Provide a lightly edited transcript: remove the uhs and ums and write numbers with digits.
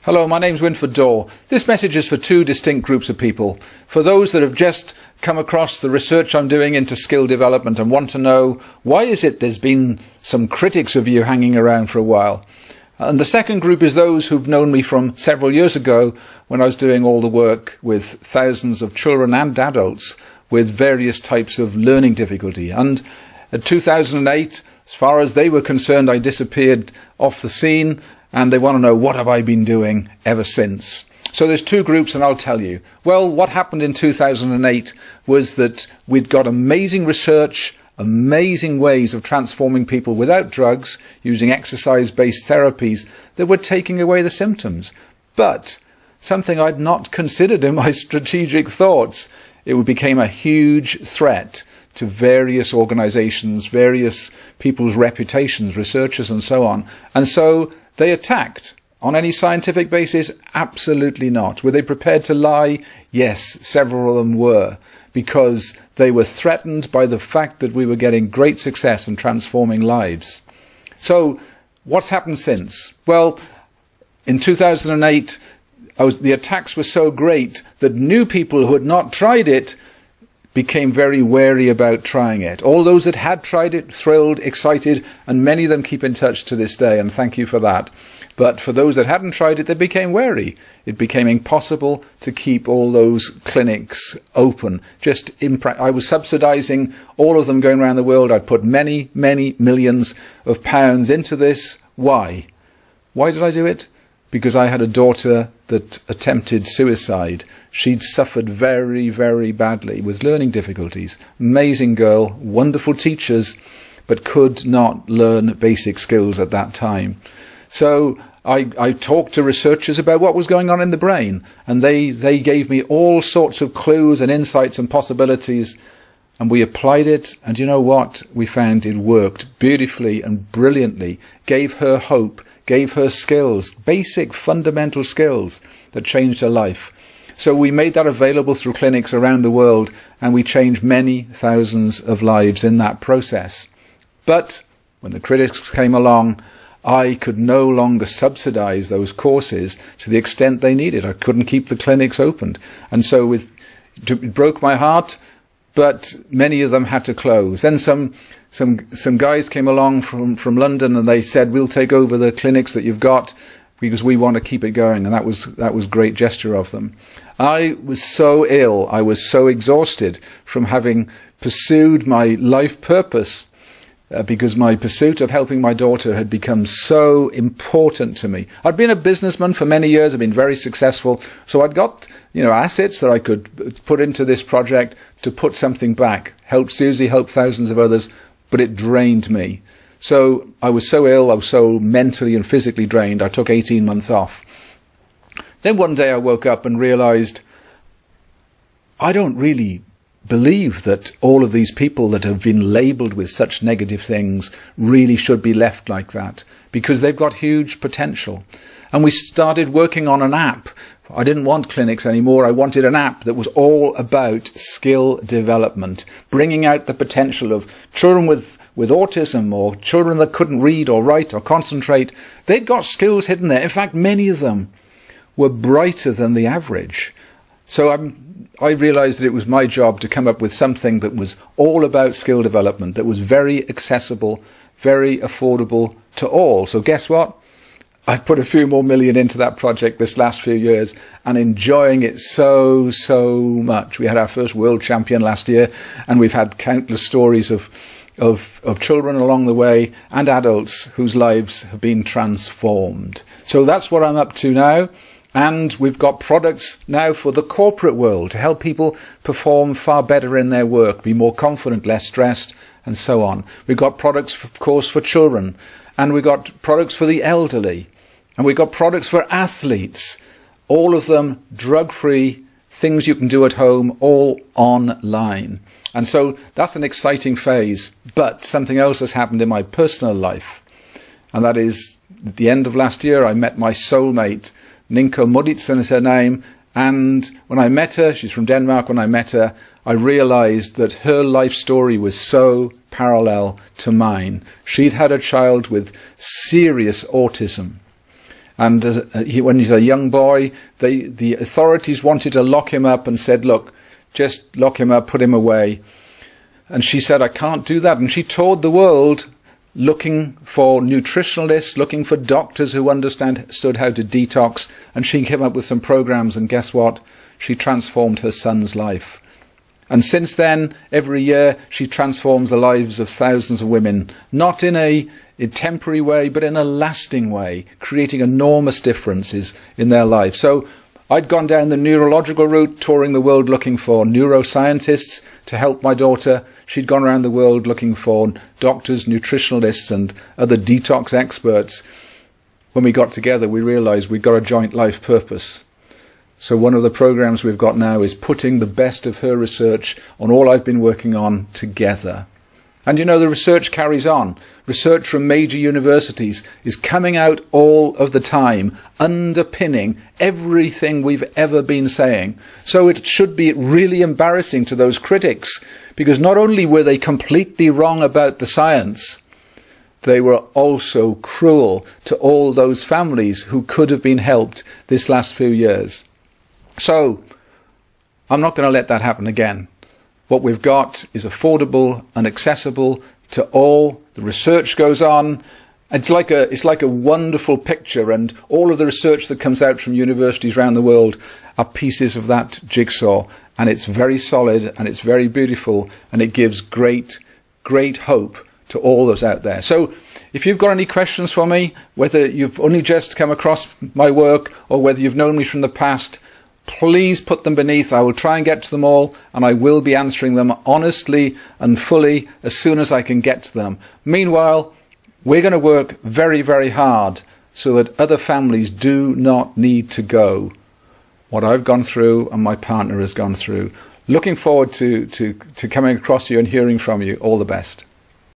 Hello, my name's Wynford Dore. This message is for two distinct groups of people. For those that have just come across the research I'm doing into skill development and want to know why is it there's been some critics of you hanging around for a while. And the second group is those who've known me from several years ago when I was doing all the work with thousands of children and adults with various types of learning difficulty. And in 2008, as far as they were concerned, I disappeared off the scene, and they want to know what have I been doing ever since. So there's two groups, and I'll tell you. Well, what happened in 2008 was that we'd got amazing research, amazing ways of transforming people without drugs, using exercise-based therapies that were taking away the symptoms. But something I'd not considered in my strategic thoughts, it became a huge threat to various organizations, various people's reputations, researchers and so on. And so they attacked. On any scientific basis? Absolutely not. Were they prepared to lie? Yes, several of them were, because they were threatened by the fact that we were getting great success in transforming lives. So what's happened since? Well, in 2008, the attacks were so great that new people who had not tried it became very wary about trying it. All those that had tried it, thrilled, excited, and many of them keep in touch to this day, and thank you for that. But for those that hadn't tried it, they became wary. It became impossible to keep all those clinics open. I was subsidizing all of them going around the world. I'd put many, many millions of pounds into this. Why? Why did I do it? Because I had a daughter that attempted suicide. She'd suffered very, very badly with learning difficulties. Amazing girl, wonderful teachers, but could not learn basic skills at that time. So I talked to researchers about what was going on in the brain, and they gave me all sorts of clues and insights and possibilities, and we applied it, and you know what? We found it worked beautifully and brilliantly, gave her hope, gave her skills, basic fundamental skills that changed her life. So we made that available through clinics around the world, and we changed many thousands of lives in that process. But when the critics came along, I could no longer subsidize those courses to the extent they needed. I couldn't keep the clinics opened. And so it broke my heart, but many of them had to close. Then some guys came along from London, and they said, we'll take over the clinics that you've got because we want to keep it going. And that was great gesture of them. I was so ill, I was so exhausted from having pursued my life purpose, because my pursuit of helping my daughter had become so important to me. I'd been a businessman for many years, I'd been very successful, so I'd got assets that I could put into this project to put something back, help Susie, help thousands of others, but it drained me. So I was so ill, I was so mentally and physically drained, I took 18 months off. Then one day I woke up and realized I don't really believe that all of these people that have been labelled with such negative things really should be left like that, because they've got huge potential. And we started working on an app. I didn't want clinics anymore. I wanted an app that was all about skill development, bringing out the potential of children with autism, or children that couldn't read or write or concentrate. They'd got skills hidden there. In fact, many of them were brighter than the average. So I realized that it was my job to come up with something that was all about skill development, that was very accessible, very affordable to all. So guess what? I put a few more million into that project this last few years, and enjoying it so much. We had our first world champion last year, and we've had countless stories of children along the way and adults whose lives have been transformed. So that's what I'm up to now. And we've got products now for the corporate world to help people perform far better in their work, be more confident, less stressed, and so on. We've got products, of course, for children, and we've got products for the elderly, and we've got products for athletes, all of them drug-free, things you can do at home, all online. And so that's an exciting phase. But something else has happened in my personal life, and that is at the end of last year I met my soulmate. Ninko Moditsen is her name, and when I met her, she's from Denmark, when I met her, I realized that her life story was so parallel to mine. She'd had a child with serious autism, And when he's a young boy, the authorities wanted to lock him up and said, look, just lock him up, put him away. And she said, I can't do that. And she toured the world looking for nutritionalists, looking for doctors who understood how to detox. And she came up with some programs. And guess what? She transformed her son's life. And since then, every year, she transforms the lives of thousands of women, not in a temporary way, but in a lasting way, creating enormous differences in their life. So I'd gone down the neurological route, touring the world looking for neuroscientists to help my daughter. She'd gone around the world looking for doctors, nutritionalists, and other detox experts. When we got together, we realized we'd got a joint life purpose. So one of the programs we've got now is putting the best of her research on all I've been working on together. And you know, the research carries on. Research from major universities is coming out all of the time, underpinning everything we've ever been saying. So it should be really embarrassing to those critics, because not only were they completely wrong about the science, they were also cruel to all those families who could have been helped this last few years. So I'm not going to let that happen again. What we've got is affordable and accessible to all. The research goes on. It's like a wonderful picture, and all of the research that comes out from universities around the world are pieces of that jigsaw. And it's very solid and it's very beautiful, and it gives great hope to all those out there. So if you've got any questions for me, whether you've only just come across my work or whether you've known me from the past, please put them beneath. I will try and get to them all, and I will be answering them honestly and fully as soon as I can get to them. Meanwhile, we're going to work very, very hard so that other families do not need to go what I've gone through and my partner has gone through. Looking forward to coming across you and hearing from you. All the best.